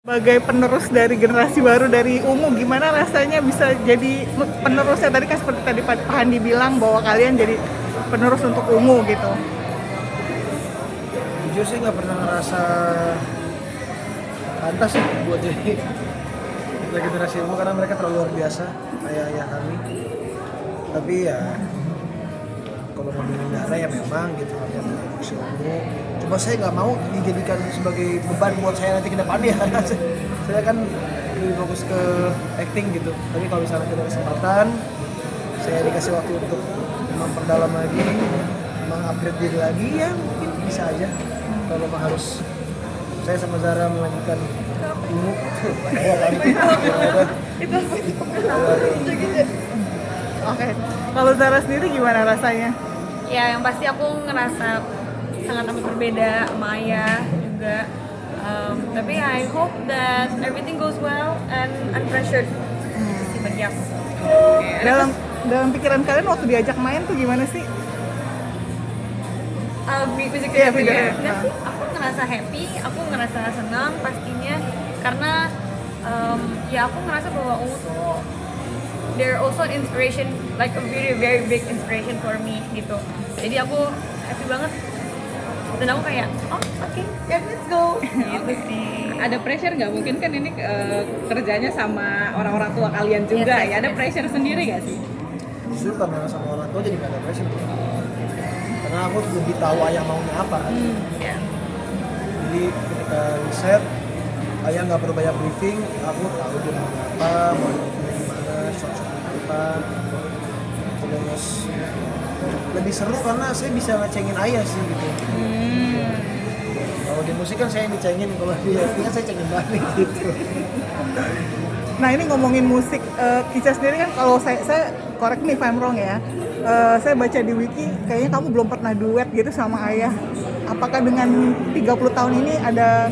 Sebagai penerus dari generasi baru dari Ungu, gimana rasanya bisa jadi penerusnya? Tadi kan seperti tadi Pak Handi bilang bahwa kalian jadi penerus untuk Ungu gitu. Jujur sih nggak pernah ngerasa pantas sih buat jadi generasi Ungu karena mereka terlalu luar biasa ayah-ayah kami. Tapi ya kalau ngomongin darah ya memang gitu ada produksi Ungu. Cuma saya nggak mau dijadikan sebagai beban buat saya nanti ke depannya karena saya kan lebih fokus ke acting gitu. Tapi kalau misalnya ada kesempatan, saya dikasih waktu untuk memperdalam lagi, mengupgrade diri lagi, ya mungkin bisa aja. Kalau memang harus saya sama Zara melanjutkan Ungu, Itu Oke. Kalau Zara sendiri gimana rasanya? Ya yang pasti aku ngerasa sangat amat berbeda sama ayah juga. Tapi I hope that everything goes well and unpressured sih bagi aku. Dalam pikiran kalian waktu diajak main tuh gimana sih? Music Iya, video. video. Nah, sih, aku ngerasa happy, aku ngerasa senang pastinya karena ya aku ngerasa bahwa Ungu tuh they're also an inspiration, like a very very big inspiration for me gitu. Jadi aku happy banget dan aku kayak oke, yeah, let's go gitu sih. Ada pressure nggak? Mungkin kan ini kerjanya sama orang-orang tua kalian juga Yes, ya. Ada yes. pressure sendiri nggak sih? justru karena sama orang tua jadi nggak ada pressure. Karena aku lebih tahu ayah maunya apa kan. Ya. Jadi ketika riset, ayah nggak perlu banyak briefing, aku tahu dia mau apa, mau gimana, shot-shot apa. Terus lebih seru karena saya bisa ngecengin ayah sih gitu. Kalau di musik kan saya yang dicengin, kalau di acting kan saya cengin balik gitu. Nah ini ngomongin musik, Kisah sendiri kan kalau saya correct me if I'm wrong ya. Saya baca di wiki, kayaknya kamu belum pernah duet gitu sama ayah. Apakah dengan 30 tahun ini ada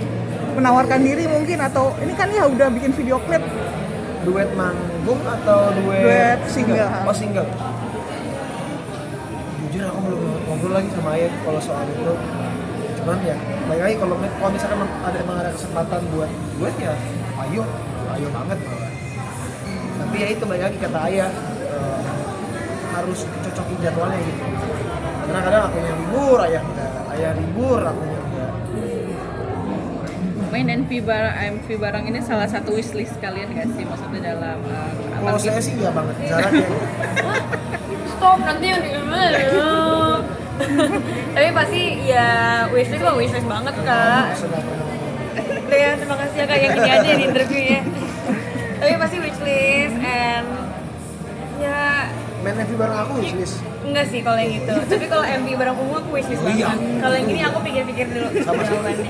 menawarkan diri mungkin, atau ini kan ya udah bikin video klip? Duet manggung atau Duet single. Oh single. Jujur aku belum ngobrol lagi sama ayah kalau soal itu. Cuman ya, baik lagi kalau misalkan emang ada kesempatan buat duet ya, ayo banget malah. Tapi ya itu baik lagi kata ayah, harus cocokin jadwalnya gitu. Karena kadang aku yang libur, ayah enggak. Ayah libur, aku enggak. Main MV barang ini salah satu wishlist kalian nggak sih? Maksudnya dalam Kalau saya sih iya banget. Zara kayak Stop nanti yang tapi pasti ya wishlist mah wishlist banget kak. Udah ya, terima kasih ya kak yang ini aja di interviewnya. Tapi pasti wishlist and ya main MV bareng aku wishlist. enggak sih kalau yang itu. Tapi kalau MV bareng Ungu aku wishlist Oh, iya. banget. Kalau yang ini aku pikir-pikir dulu jawabannya.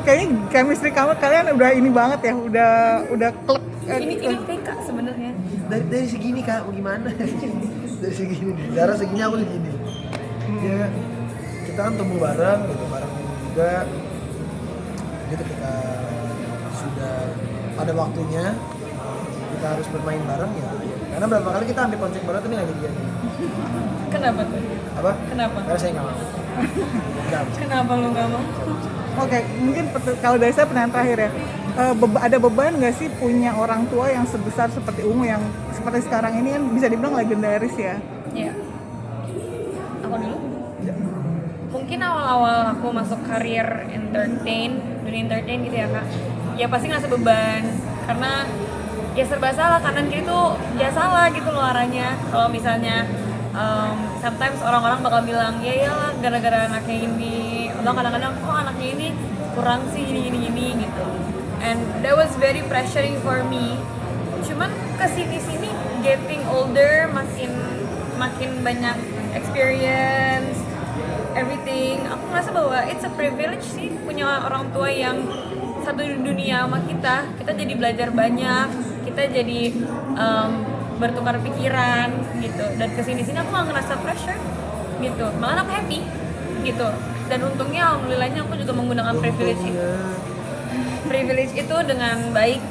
Kayaknya chemistry kalian udah ini banget ya, udah klek. Ini fake kak sebenarnya. Dari segini kak, mau gimana? Dari segini, Zara segini aku segini. Ya, kita kan tumbuh bareng, gitu bareng juga. Jadi ketika sudah ada waktunya, kita harus bermain bareng ya. Karena berapa kali kita ambil konsep bareng tapi nggak jadi. Kenapa tuh? Apa? Kenapa? Karena saya nggak mau. Nggak bisa. Kenapa lu nggak mau? Oke, mungkin kalau dari saya pertanyaan terakhir ya. Ada beban nggak sih punya orang tua yang sebesar seperti Ungu, yang seperti sekarang ini kan bisa dibilang legendaris ya? Iya. Aku dulu. Mungkin awal-awal aku masuk karir dunia entertain gitu ya kak. Ya pasti ngerasa beban karena ya serba salah, kanan kiri tuh ya salah gitu loh arahnya. Kalau misalnya sometimes orang-orang bakal bilang ya iyalah gara-gara anaknya ini, atau kadang-kadang kok anaknya ini kurang sih gini gitu. And that was very pressuring for me. Cuman kesini-sini getting older, makin banyak experience, everything. Aku ngerasa bahwa it's a privilege sih punya orang tua yang satu dunia sama kita. Kita jadi belajar banyak, kita jadi bertukar pikiran gitu. Dan kesini-sini aku nggak ngerasa pressure gitu, malah aku happy gitu. Dan untungnya alhamdulillahnya aku juga menggunakan privilege itu dengan baik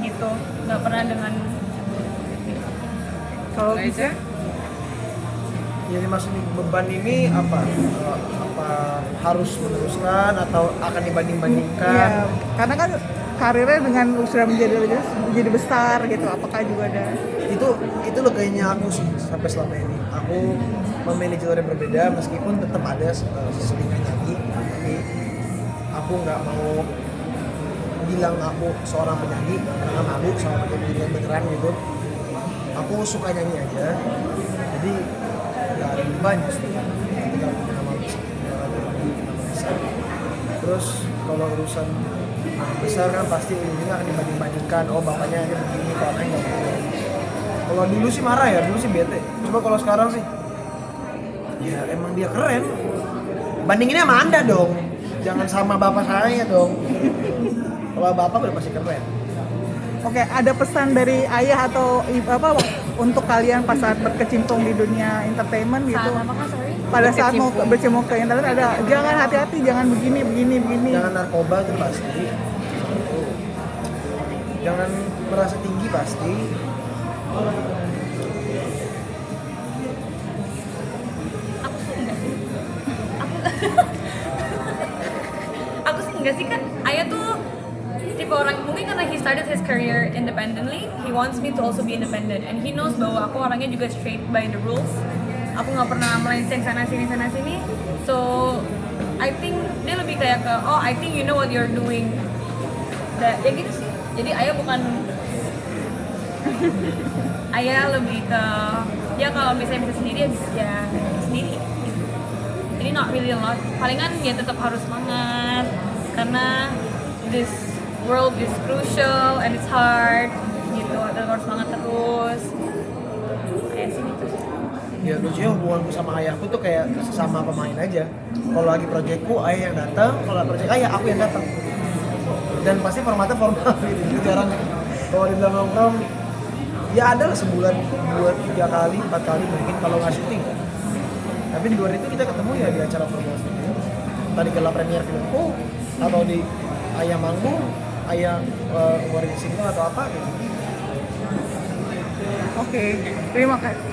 gitu, nggak pernah dengan Kalau bisa, Yang dimaksud beban ini apa? Apa apakah harus meneruskan atau akan dibanding-bandingkan? Iya, karena kan karirnya dengan sudah menjadi besar gitu, apakah juga ada Itu loh kayaknya aku sih sampai selama ini aku memilih jalur yang berbeda meskipun tetap ada selingan nyanyi, tapi aku nggak mau bilang aku seorang penyanyi karena malu sama penyanyi beneran gitu. Aku suka nyanyi aja, jadi nggak ada beban justru ketika punya nama besar. Terus kalau urusan nama besar kan pasti ujungnya akan dibanding-bandingkan, oh bapaknya aja begini, kalau anaknya nggak begini. Kalau dulu sih marah ya, dulu sih bete. Coba kalau sekarang sih, ya emang dia keren. Bandinginnya sama Anda dong, jangan sama bapak saya dong. Kalau bapak udah pasti keren. Oke, ada pesan dari ayah atau apa untuk kalian pas saat berkecimpung di dunia entertainment gitu? Saat apa kan, sorry? Pada saat mau berkecimpung ke internet ada jangan hati-hati, jangan begini. Jangan narkoba itu pasti. Jangan merasa tinggi pasti. Aku sih enggak sih. Aku sih enggak sih, kan ayah tuh tipe orang, mungkin karena he started his career independently, he wants me to also be independent, and he knows bahwa aku orangnya juga straight by the rules. Aku nggak pernah melenceng sana sini, so I think dia lebih kayak ke, oh I think you know what you're doing, ya gitu sih. Jadi ayah bukan ayah lebih ke, ya kalau misalnya bisa sendiri ya bisa ya sendiri gitu. Jadi not really a lot, palingan ya tetap harus semangat karena this world is crucial and it's hard gitu, dan harus semangat terus. Kayak sih gitu sih. Ya lucunya hubunganku sama ayahku tuh kayak sesama pemain aja. Kalau lagi proyekku ayah yang datang, kalau proyek ayah aku yang datang. Dan pasti formatnya formal gitu, jarang. Kalau dibilang nongkrong, ya ada lah sebulan 2-3 kali, 4 kali mungkin kalau nggak syuting. Tapi di luar itu kita ketemu ya di acara formal. Tadi gala premier filmku atau di ayah manggung, ayah ngeluarin single atau apa gitu. Oke, terima kasih.